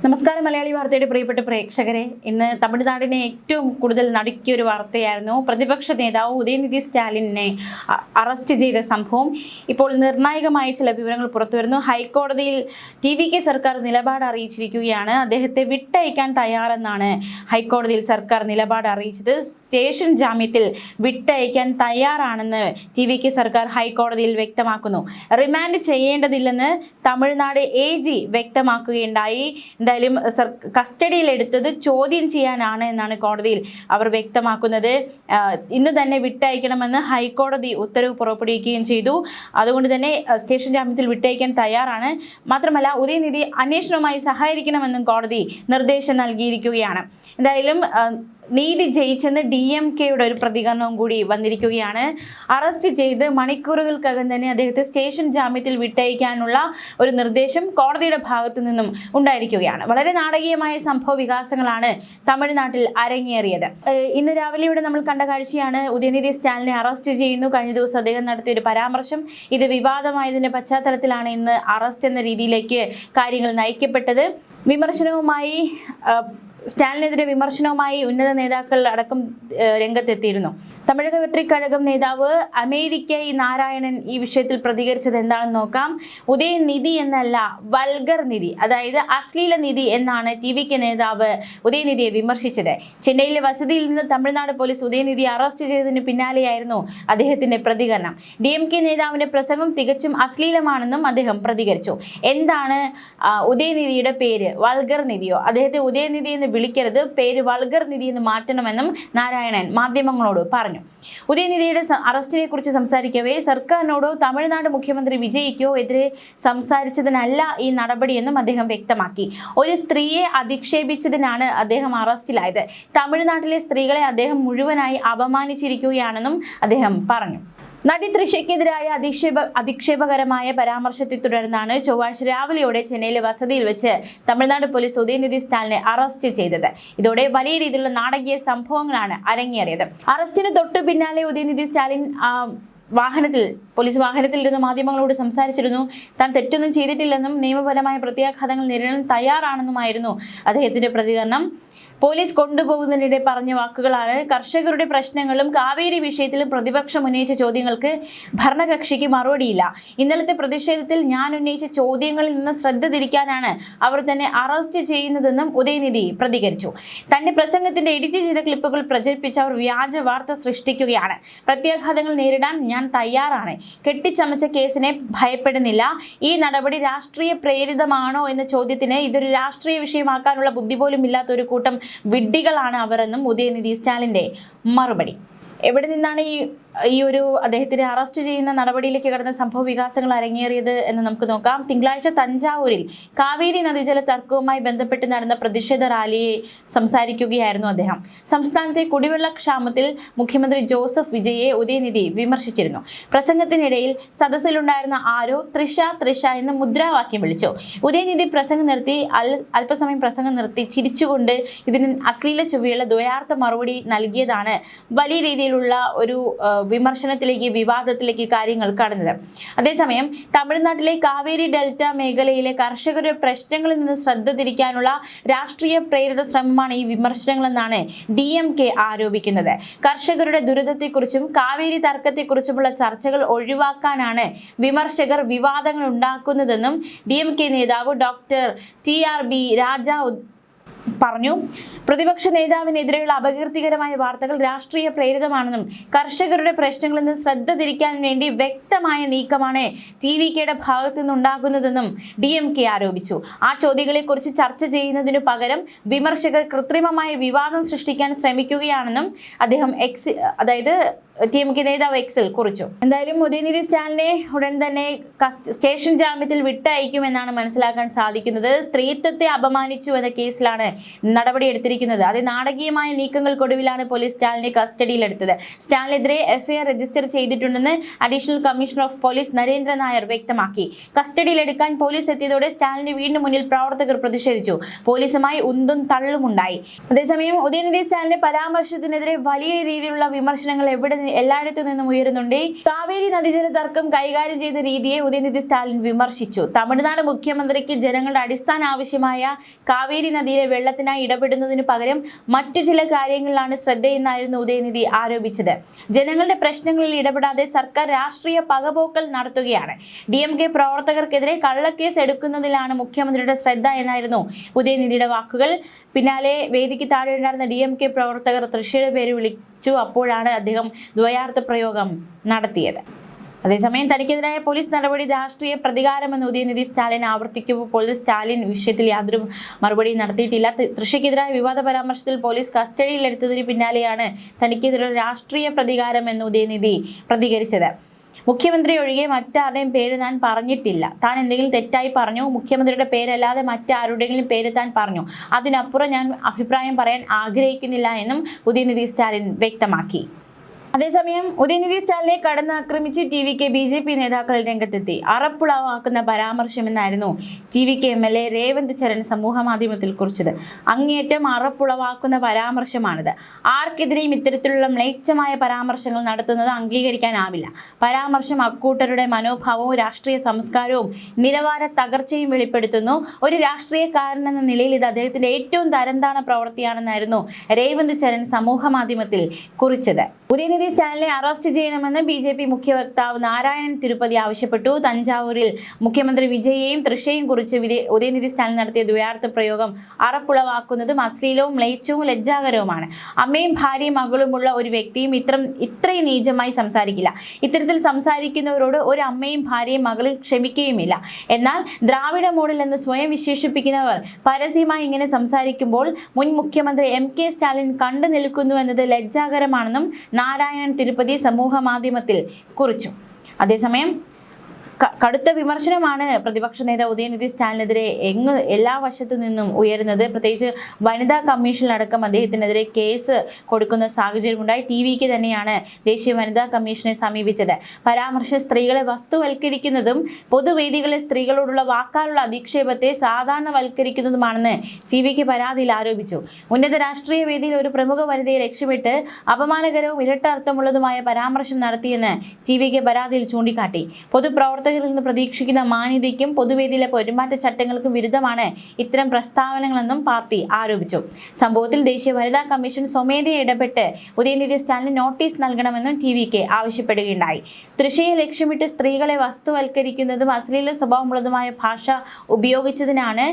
നമസ്കാരം മലയാളി വാർത്തയുടെ പ്രിയപ്പെട്ട പ്രേക്ഷകരെ, ഇന്ന് തമിഴ്നാടിനെ ഏറ്റവും കൂടുതൽ നടുക്കിയ ഒരു വാർത്തയായിരുന്നു പ്രതിപക്ഷ നേതാവ് ഉദയനിധി സ്റ്റാലിനെ അറസ്റ്റ് ചെയ്ത സംഭവം. ഇപ്പോൾ നിർണായകമായ ചില വിവരങ്ങൾ പുറത്തുവരുന്നു. ഹൈക്കോടതിയിൽ ടി.വി.കെ സർക്കാർ നിലപാട് അറിയിച്ചിരിക്കുകയാണ്. അദ്ദേഹത്തെ വിട്ടയക്കാൻ തയ്യാറെന്നാണ് ഹൈക്കോടതിയിൽ സർക്കാർ നിലപാട് അറിയിച്ചത്. സ്റ്റേഷൻ ജാമ്യത്തിൽ വിട്ടയക്കാൻ തയ്യാറാണെന്ന് ടി.വി.കെ സർക്കാർ ഹൈക്കോടതിയിൽ വ്യക്തമാക്കുന്നു. റിമാൻഡ് ചെയ്യേണ്ടതില്ലെന്ന് തമിഴ്നാട് AG വ്യക്തമാക്കുകയുണ്ടായി. എന്തായാലും കസ്റ്റഡിയിലെടുത്തത് ചോദ്യം ചെയ്യാനാണ് എന്നാണ് കോടതിയിൽ അവർ വ്യക്തമാക്കുന്നത്. ഇന്ന് തന്നെ വിട്ടയക്കണമെന്ന് ഹൈക്കോടതി ഉത്തരവ് പുറപ്പെടുവിക്കുകയും ചെയ്തു. അതുകൊണ്ട് തന്നെ സ്റ്റേഷൻ ജാമ്യത്തിൽ വിട്ടയക്കാൻ തയ്യാറാണ്. മാത്രമല്ല, ഉദയനിധി അന്വേഷണവുമായി സഹകരിക്കണമെന്നും കോടതി നിർദ്ദേശം നൽകിയിരിക്കുകയാണ്. എന്തായാലും നീതി ജയിച്ചെന്ന് DMK-യുടെ ഒരു പ്രതികരണവും കൂടി വന്നിരിക്കുകയാണ്. അറസ്റ്റ് ചെയ്ത് മണിക്കൂറുകൾക്കകം തന്നെ അദ്ദേഹത്തെ സ്റ്റേഷൻ ജാമ്യത്തിൽ വിട്ടയക്കാനുള്ള ഒരു നിർദ്ദേശം കോടതിയുടെ ഭാഗത്തു നിന്നും ഉണ്ടായിരിക്കുകയാണ്. വളരെ നാടകീയമായ സംഭവ വികാസങ്ങളാണ് തമിഴ്നാട്ടിൽ അരങ്ങേറിയത്. ഇന്ന് രാവിലെ ഇവിടെ നമ്മൾ കണ്ട കാഴ്ചയാണ്. ഉദയനിധി സ്റ്റാലിനെ അറസ്റ്റ് ചെയ്യുന്നു. കഴിഞ്ഞ ദിവസം അദ്ദേഹം നടത്തിയ ഒരു പരാമർശം, ഇത് വിവാദമായതിന്റെ പശ്ചാത്തലത്തിലാണ് ഇന്ന് അറസ്റ്റ് എന്ന രീതിയിലേക്ക് കാര്യങ്ങൾ നയിക്കപ്പെട്ടത്. സ്റ്റാലിനെതിരെ വിമർശനവുമായി ഉന്നത നേതാക്കൾ അടക്കം രംഗത്തെത്തിയിരുന്നു. തമിഴക വെട്രിക്കഴകം നേതാവ് അമേരിക്കൈ നാരായണൻ ഈ വിഷയത്തിൽ പ്രതികരിച്ചത് എന്താണെന്ന് നോക്കാം. ഉദയനിധി എന്നല്ല, വൾഗർ നിധി, അതായത് അശ്ലീല നിധി എന്നാണ് ടി.വി.കെ നേതാവ് ഉദയനിധിയെ വിമർശിച്ചത്. ചെന്നൈയിലെ വസതിയിൽ നിന്ന് തമിഴ്നാട് പോലീസ് ഉദയനിധിയെ അറസ്റ്റ് ചെയ്തതിന് പിന്നാലെയായിരുന്നു അദ്ദേഹത്തിന്റെ പ്രതികരണം. DMK നേതാവിന്റെ പ്രസംഗം തികച്ചും അശ്ലീലമാണെന്നും അദ്ദേഹം പ്രതികരിച്ചു. എന്താണ് ഉദയനിധിയുടെ പേര്? വൾഗർ നിധിയോ? അദ്ദേഹത്തെ ഉദയനിധി എന്ന് വിളിക്കരുത്, പേര് വൾഗർ നിധി എന്ന് മാറ്റണമെന്നും നാരായണൻ മാധ്യമങ്ങളോട് പറഞ്ഞു. ഉദയനിധിയുടെ അറസ്റ്റിനെ കുറിച്ച് സംസാരിക്കവേ, സർക്കാരിനോടോ തമിഴ്നാട് മുഖ്യമന്ത്രി വിജയ്ക്കോ എതിരെ സംസാരിച്ചതിനല്ല ഈ നടപടിയെന്നും അദ്ദേഹം വ്യക്തമാക്കി. ഒരു സ്ത്രീയെ അധിക്ഷേപിച്ചതിനാണ് അദ്ദേഹം അറസ്റ്റിലായത്. തമിഴ്നാട്ടിലെ സ്ത്രീകളെ അദ്ദേഹം മുഴുവനായി അപമാനിച്ചിരിക്കുകയാണെന്നും അദ്ദേഹം പറഞ്ഞു. നടി തൃഷയ്ക്കെതിരായ അധിക്ഷേപകരമായ പരാമർശത്തെ തുടർന്നാണ് ചൊവ്വാഴ്ച രാവിലെയോടെ ചെന്നൈയിലെ വസതിയിൽ വെച്ച് തമിഴ്നാട് പോലീസ് ഉദയനിധി സ്റ്റാലിനെ അറസ്റ്റ് ചെയ്തത്. ഇതോടെ വലിയ രീതിയിലുള്ള നാടകീയ സംഭവങ്ങളാണ് അരങ്ങേറിയത്. അറസ്റ്റിന് തൊട്ടു പിന്നാലെ ഉദയനിധി സ്റ്റാലിൻ പോലീസ് വാഹനത്തിൽ ഇരുന്ന് മാധ്യമങ്ങളോട് സംസാരിച്ചിരുന്നു. താൻ തെറ്റൊന്നും ചെയ്തിട്ടില്ലെന്നും നിയമപരമായ പ്രത്യാഘാതങ്ങൾ നേരിടാൻ തയ്യാറാണെന്നുമായിരുന്നു അദ്ദേഹത്തിന്റെ പ്രതികരണം. പോലീസ് കൊണ്ടുപോകുന്നതിനിടെ പറഞ്ഞ വാക്കുകളാണ്: കർഷകരുടെ പ്രശ്നങ്ങളും കാവേരി വിഷയത്തിലും പ്രതിപക്ഷം ഉന്നയിച്ച ചോദ്യങ്ങൾക്ക് ഭരണകക്ഷിക്ക് മറുപടിയില്ല. ഇന്നലത്തെ പ്രതിഷേധത്തിൽ ഞാൻ ഉന്നയിച്ച ചോദ്യങ്ങളിൽ നിന്ന് ശ്രദ്ധ തിരിക്കാനാണ് അവർ തന്നെ അറസ്റ്റ് ചെയ്യുന്നതെന്നും ഉദയനിധി പ്രതികരിച്ചു. തന്റെ പ്രസംഗത്തിന്റെ എഡിറ്റ് ചെയ്ത ക്ലിപ്പുകൾ പ്രചരിപ്പിച്ച് അവർ വ്യാജ വാർത്ത സൃഷ്ടിക്കുകയാണ്. പ്രത്യാഘാതങ്ങൾ നേരിടാൻ ഞാൻ തയ്യാറാണ്. കെട്ടിച്ചമച്ച കേസിനെ ഭയപ്പെടുന്നില്ല. ഈ നടപടി രാഷ്ട്രീയ പ്രേരിതമാണോ എന്ന ചോദ്യത്തിന് ഇതൊരു രാഷ്ട്രീയ വിഷയമാക്കാനുള്ള ബുദ്ധി പോലും ഇല്ലാത്ത ഒരു കൂട്ടം വിഡ്ഢികളാണ് അവരെന്നും ഉദയനിധി സ്റ്റാലിന്റെ മറുപടി. എവിടെ നിന്നാണ് ഈ ഒരു അദ്ദേഹത്തിനെ അറസ്റ്റ് ചെയ്യുന്ന നടപടിയിലേക്ക് കടന്ന സംഭവ വികാസങ്ങൾ അരങ്ങേറിയത് എന്ന് നമുക്ക് നോക്കാം. തിങ്കളാഴ്ച തഞ്ചാവൂരിൽ കാവേരി നദീജല തർക്കവുമായി ബന്ധപ്പെട്ട് നടന്ന പ്രതിഷേധ റാലിയെ സംസാരിക്കുകയായിരുന്നു അദ്ദേഹം. സംസ്ഥാനത്തെ കുടിവെള്ള ക്ഷാമത്തിൽ മുഖ്യമന്ത്രി ജോസഫ് വിജയെ ഉദയനിധി വിമർശിച്ചിരുന്നു. പ്രസംഗത്തിനിടയിൽ സദസ്സിലുണ്ടായിരുന്ന ആരോ തൃഷ എന്ന് മുദ്രാവാക്യം വിളിച്ചു. ഉദയനിധി അല്പസമയം പ്രസംഗം നിർത്തി ചിരിച്ചുകൊണ്ട് ഇതിന് അശ്ലീല ചുവയുള്ള ദ്വയാർത്ഥ മറുപടി നൽകിയതാണ് വലിയ രീതിയിലുള്ള ഒരു വിമർശനത്തിലേക്ക്, വിവാദത്തിലേക്ക് കാര്യങ്ങൾ കടന്നത്. അതേസമയം തമിഴ്നാട്ടിലെ കാവേരി ഡെൽറ്റ മേഖലയിലെ കർഷകരുടെ പ്രശ്നങ്ങളിൽ നിന്ന് ശ്രദ്ധ തിരിക്കാനുള്ള രാഷ്ട്രീയ പ്രേരിത ശ്രമമാണ് ഈ വിമർശനങ്ങളെന്നാണ് DMK ആരോപിക്കുന്നത്. കർഷകരുടെ ദുരിതത്തെക്കുറിച്ചും കാവേരി തർക്കത്തെക്കുറിച്ചുമുള്ള ചർച്ചകൾ ഒഴിവാക്കാനാണ് വിമർശകർ വിവാദങ്ങൾ ഉണ്ടാക്കുന്നതെന്നും DMK നേതാവ് ഡോക്ടർ TRB രാജ പറഞ്ഞു. പ്രതിപക്ഷ നേതാവിനെതിരെയുള്ള അപകീർത്തികരമായ വാർത്തകൾ രാഷ്ട്രീയ പ്രേരിതമാണെന്നും കർഷകരുടെ പ്രശ്നങ്ങളിൽ നിന്ന് ശ്രദ്ധ തിരിക്കാൻ വേണ്ടി വ്യക്തമായ നീക്കമാണ് ടി.വി.കെയുടെ ഭാഗത്തു നിന്നുണ്ടാകുന്നതെന്നും DMK ആരോപിച്ചു. ആ ചോദ്യങ്ങളെക്കുറിച്ച് ചർച്ച ചെയ്യുന്നതിനു പകരം വിമർശകർ കൃത്രിമമായ വിവാദം സൃഷ്ടിക്കാൻ ശ്രമിക്കുകയാണെന്നും അദ്ദേഹം TMK നേതാവ് എക്സിൽ കുറിച്ചു. എന്തായാലും ഉദയനിധി സ്റ്റാലിനെ ഉടൻ തന്നെ സ്റ്റേഷൻ ജാമ്യത്തിൽ വിട്ടയക്കുമെന്നാണ് മനസ്സിലാക്കാൻ സാധിക്കുന്നത്. സ്ത്രീത്വത്തെ അപമാനിച്ചു എന്ന കേസിലാണ് നടപടിയെടുത്തിരിക്കുന്നത്. അത് നാടകീയമായ നീക്കങ്ങൾക്കൊടുവിലാണ് പോലീസ് സ്റ്റാലിനെ കസ്റ്റഡിയിലെടുത്തത്. സ്റ്റാലിനെതിരെ FIR രജിസ്റ്റർ ചെയ്തിട്ടുണ്ടെന്ന് additional commissioner of police Narendra Nair വ്യക്തമാക്കി. കസ്റ്റഡിയിലെടുക്കാൻ പോലീസ് എത്തിയതോടെ സ്റ്റാലിന് വീണ്ടും മുന്നിൽ പ്രവർത്തകർ പ്രതിഷേധിച്ചു. പോലീസുമായി ഉന്തും തള്ളുമുണ്ടായി. അതേസമയം ഉദയനിധി സ്റ്റാലിന്റെ പരാമർശത്തിനെതിരെ വലിയ രീതിയിലുള്ള വിമർശനങ്ങൾ എവിടെ എല്ലായിടത്തു നിന്നും ഉയരുന്നുണ്ട്. കാവേരി നദീജല തർക്കം കൈകാര്യം ചെയ്ത രീതിയെ ഉദയനിധി സ്റ്റാലിൻ വിമർശിച്ചു. തമിഴ്നാട് മുഖ്യമന്ത്രിക്ക് ജനങ്ങളുടെ അടിസ്ഥാന ആവശ്യമായ കാവേരി നദിയിലെ വെള്ളത്തിനായി ഇടപെടുന്നതിന് പകരം മറ്റു ചില കാര്യങ്ങളിലാണ് ശ്രദ്ധയെന്നായിരുന്നു ഉദയനിധി ആരോപിച്ചത്. ജനങ്ങളുടെ പ്രശ്നങ്ങളിൽ ഇടപെടാതെ സർക്കാർ രാഷ്ട്രീയ പകപോക്കൽ നടത്തുകയാണ്. DMK പ്രവർത്തകർക്കെതിരെ കള്ളക്കേസ് എടുക്കുന്നതിലാണ് മുഖ്യമന്ത്രിയുടെ ശ്രദ്ധ എന്നായിരുന്നു ഉദയനിധിയുടെ വാക്കുകൾ. പിന്നാലെ വേദിക്ക് താഴെ ഉണ്ടായിരുന്ന DMK പ്രവർത്തകർ തൃശ്ശിയുടെ പേര് വിളിച്ചു. അപ്പോഴാണ് അദ്ദേഹം ദ്വയാർത്ഥ പ്രയോഗം നടത്തിയത്. അതേസമയം തനിക്കെതിരായ പോലീസ് നടപടി രാഷ്ട്രീയ പ്രതികാരമെന്ന് ഉദയനിധി സ്റ്റാലിൻ ആവർത്തിക്കുമ്പോൾ സ്റ്റാലിൻ വിഷയത്തിൽ യാതൊരു മറുപടിയും നടത്തിയിട്ടില്ല. തൃശ്ശയ്ക്കെതിരായ വിവാദ പരാമർശത്തിൽ പോലീസ് കസ്റ്റഡിയിലെടുത്തതിന് പിന്നാലെയാണ് തനിക്കെതിരെ രാഷ്ട്രീയ പ്രതികാരമെന്ന് ഉദയനിധി പ്രതികരിച്ചത്. മുഖ്യമന്ത്രി ഒഴികെ മറ്റാരുടെയും പേര് താൻ പറഞ്ഞിട്ടില്ല. താൻ എന്തെങ്കിലും തെറ്റായി പറഞ്ഞു, മുഖ്യമന്ത്രിയുടെ പേരല്ലാതെ മറ്റാരുടെയെങ്കിലും പേര് താൻ പറഞ്ഞു, അതിനപ്പുറം ഞാൻ അഭിപ്രായം പറയാൻ ആഗ്രഹിക്കുന്നില്ല എന്നും ഉദയനിധി സ്റ്റാലിൻ വ്യക്തമാക്കി. അതേസമയം ഉദയനിധി സ്റ്റാലിനെ കടന്നാക്രമിച്ച് TVK BJP നേതാക്കൾ രംഗത്തെത്തി. അറപ്പുളവാക്കുന്ന പരാമർശമെന്നായിരുന്നു TVK MLA രേവന്ത് ചരൺ സമൂഹ മാധ്യമത്തിൽ കുറിച്ചത്. അങ്ങേയറ്റം അറപ്പുളവാക്കുന്ന പരാമർശമാണിത്. ആർക്കെതിരെയും ഇത്തരത്തിലുള്ള മ്ലേച്ഛമായ പരാമർശങ്ങൾ നടത്തുന്നത് അംഗീകരിക്കാനാവില്ല. പരാമർശം അക്കൂട്ടരുടെ മനോഭാവവും രാഷ്ട്രീയ സംസ്കാരവും നിലവാര തകർച്ചയും വെളിപ്പെടുത്തുന്നു. ഒരു രാഷ്ട്രീയക്കാരനെന്ന നിലയിൽ ഇത് അദ്ദേഹത്തിന്റെ ഏറ്റവും തരംതാണ പ്രവൃത്തിയാണെന്നായിരുന്നു രേവന്ത് ചരൺ സമൂഹ മാധ്യമത്തിൽ കുറിച്ചത്. ഉദയനിധി സ്റ്റാലിനെ അറസ്റ്റ് ചെയ്യണമെന്ന് BJP മുഖ്യ വക്താവ് നാരായണൻ തിരുപ്പതി ആവശ്യപ്പെട്ടു. തഞ്ചാവൂരിൽ മുഖ്യമന്ത്രി വിജയെയും തൃശ്ശയെയും കുറിച്ച് ഉദയനിധി സ്റ്റാലിൻ നടത്തിയ ദ്വയാർത്ഥ പ്രയോഗം അറപ്പുളവാക്കുന്നതും അശ്ലീലവും മ്ലേച്ഛവും ലജ്ജാകരവുമാണ്. അമ്മയും ഭാര്യയും മകളുമുള്ള ഒരു വ്യക്തിയും ഇത്രയും നീചമായി സംസാരിക്കില്ല. ഇത്തരത്തിൽ സംസാരിക്കുന്നവരോട് ഒരു അമ്മയും ഭാര്യയും മകളും ക്ഷമിക്കുകയുമില്ല. എന്നാൽ ദ്രാവിഡ മോഡൽ എന്ന് സ്വയം വിശേഷിപ്പിക്കുന്നവർ പരസ്യമായി ഇങ്ങനെ സംസാരിക്കുമ്പോൾ മുൻ മുഖ്യമന്ത്രി MK സ്റ്റാലിൻ കണ്ടു നിൽക്കുന്നു എന്നത് ലജ്ജാകരമാണെന്നും നാരായണൻ തിരുപ്പതി സമൂഹ മാധ്യമത്തിൽ കുറിച്ചു. അതേസമയം കടുത്ത വിമർശനമാണ് പ്രതിപക്ഷ നേതാവ് ഉദയനിധി സ്റ്റാലിനെതിരെ എല്ലാ വശത്തു നിന്നും ഉയരുന്നത്. പ്രത്യേകിച്ച് വനിതാ കമ്മീഷനിലടക്കം അദ്ദേഹത്തിനെതിരെ കേസ് കൊടുക്കുന്ന സാഹചര്യമുണ്ടായി. TVK തന്നെയാണ് ദേശീയ വനിതാ കമ്മീഷനെ സമീപിച്ചത്. പരാമർശം സ്ത്രീകളെ വസ്തുവൽക്കരിക്കുന്നതും പൊതുവേദികളിലെ സ്ത്രീകളോടുള്ള വാക്കാലുള്ള അധിക്ഷേപത്തെ സാധാരണവൽക്കരിക്കുന്നതുമാണെന്ന് TVK പരാതിയിൽ ആരോപിച്ചു. ഉന്നത രാഷ്ട്രീയ വേദിയിൽ ഒരു പ്രമുഖ വനിതയെ ലക്ഷ്യമിട്ട് അപമാനകരവും ഇരട്ടർത്ഥമുള്ളതുമായ പരാമർശം നടത്തിയെന്ന് TVK പരാതിയിൽ ചൂണ്ടിക്കാട്ടി. പൊതുപ്രവർത്തകരിൽ നിന്ന് പ്രതീക്ഷിക്കുന്ന മാന്യതയ്ക്കും പൊതുവേദിയിലെ പെരുമാറ്റച്ചട്ടങ്ങൾക്കും വിരുദ്ധമാണ് ഇത്തരം പ്രസ്താവനകളെന്നും പാർട്ടി ആരോപിച്ചു. സംഭവത്തിൽ ദേശീയ വനിതാ കമ്മീഷൻ സ്വമേധയാ ഇടപെട്ട് ഉദയനിധി സ്റ്റാലിന് നോട്ടീസ് നൽകണമെന്നും TVK ആവശ്യപ്പെടുകയുണ്ടായി. തൃശ്ശയെ ലക്ഷ്യമിട്ട് സ്ത്രീകളെ വസ്തുവൽക്കരിക്കുന്നതും അശ്ലീല സ്വഭാവമുള്ളതുമായ ഭാഷ ഉപയോഗിച്ചതിനാണ്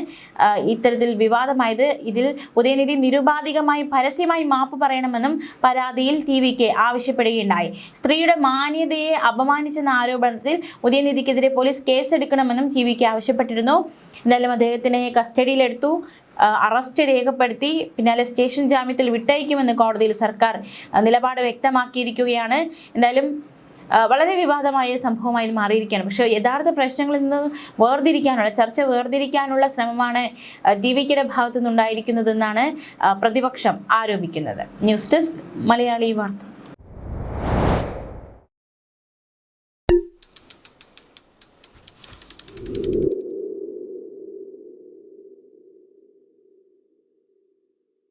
ഇത്തരത്തിൽ വിവാദമായത്. ഇതിൽ ഉദയനിധി നിരുപാധികമായി പരസ്യമായി മാപ്പ് പറയണമെന്നും പരാതിയിൽ TVK ആവശ്യപ്പെടുകയുണ്ടായി. സ്ത്രീയുടെ മാന്യതയെ അപമാനിച്ചെന്ന ആരോപണത്തിൽ ഉദയനിധിക്കെതിരെ പോലീസ് കേസെടുക്കണമെന്നും TVK ആവശ്യപ്പെട്ടിരുന്നു. എന്തായാലും അദ്ദേഹത്തിനെ കസ്റ്റഡിയിലെടുത്തു, അറസ്റ്റ് രേഖപ്പെടുത്തി. പിന്നാലെ സ്റ്റേഷൻ ജാമ്യത്തിൽ വിട്ടയക്കുമെന്ന് കോടതിയിൽ സർക്കാർ നിലപാട് വ്യക്തമാക്കിയിരിക്കുകയാണ്. എന്തായാലും വളരെ വിവാദമായ സംഭവമായി മാറിയിരിക്കുകയാണ്. പക്ഷേ യഥാർത്ഥ പ്രശ്നങ്ങളിൽ നിന്ന് വേർതിരിക്കാനുള്ള ശ്രമമാണ് TVKയുടെ ഭാഗത്തു നിന്നുണ്ടായിരിക്കുന്നതെന്നാണ് പ്രതിപക്ഷം ആരോപിക്കുന്നത്. ന്യൂസ് ഡെസ്ക് മലയാളി വാർത്ത.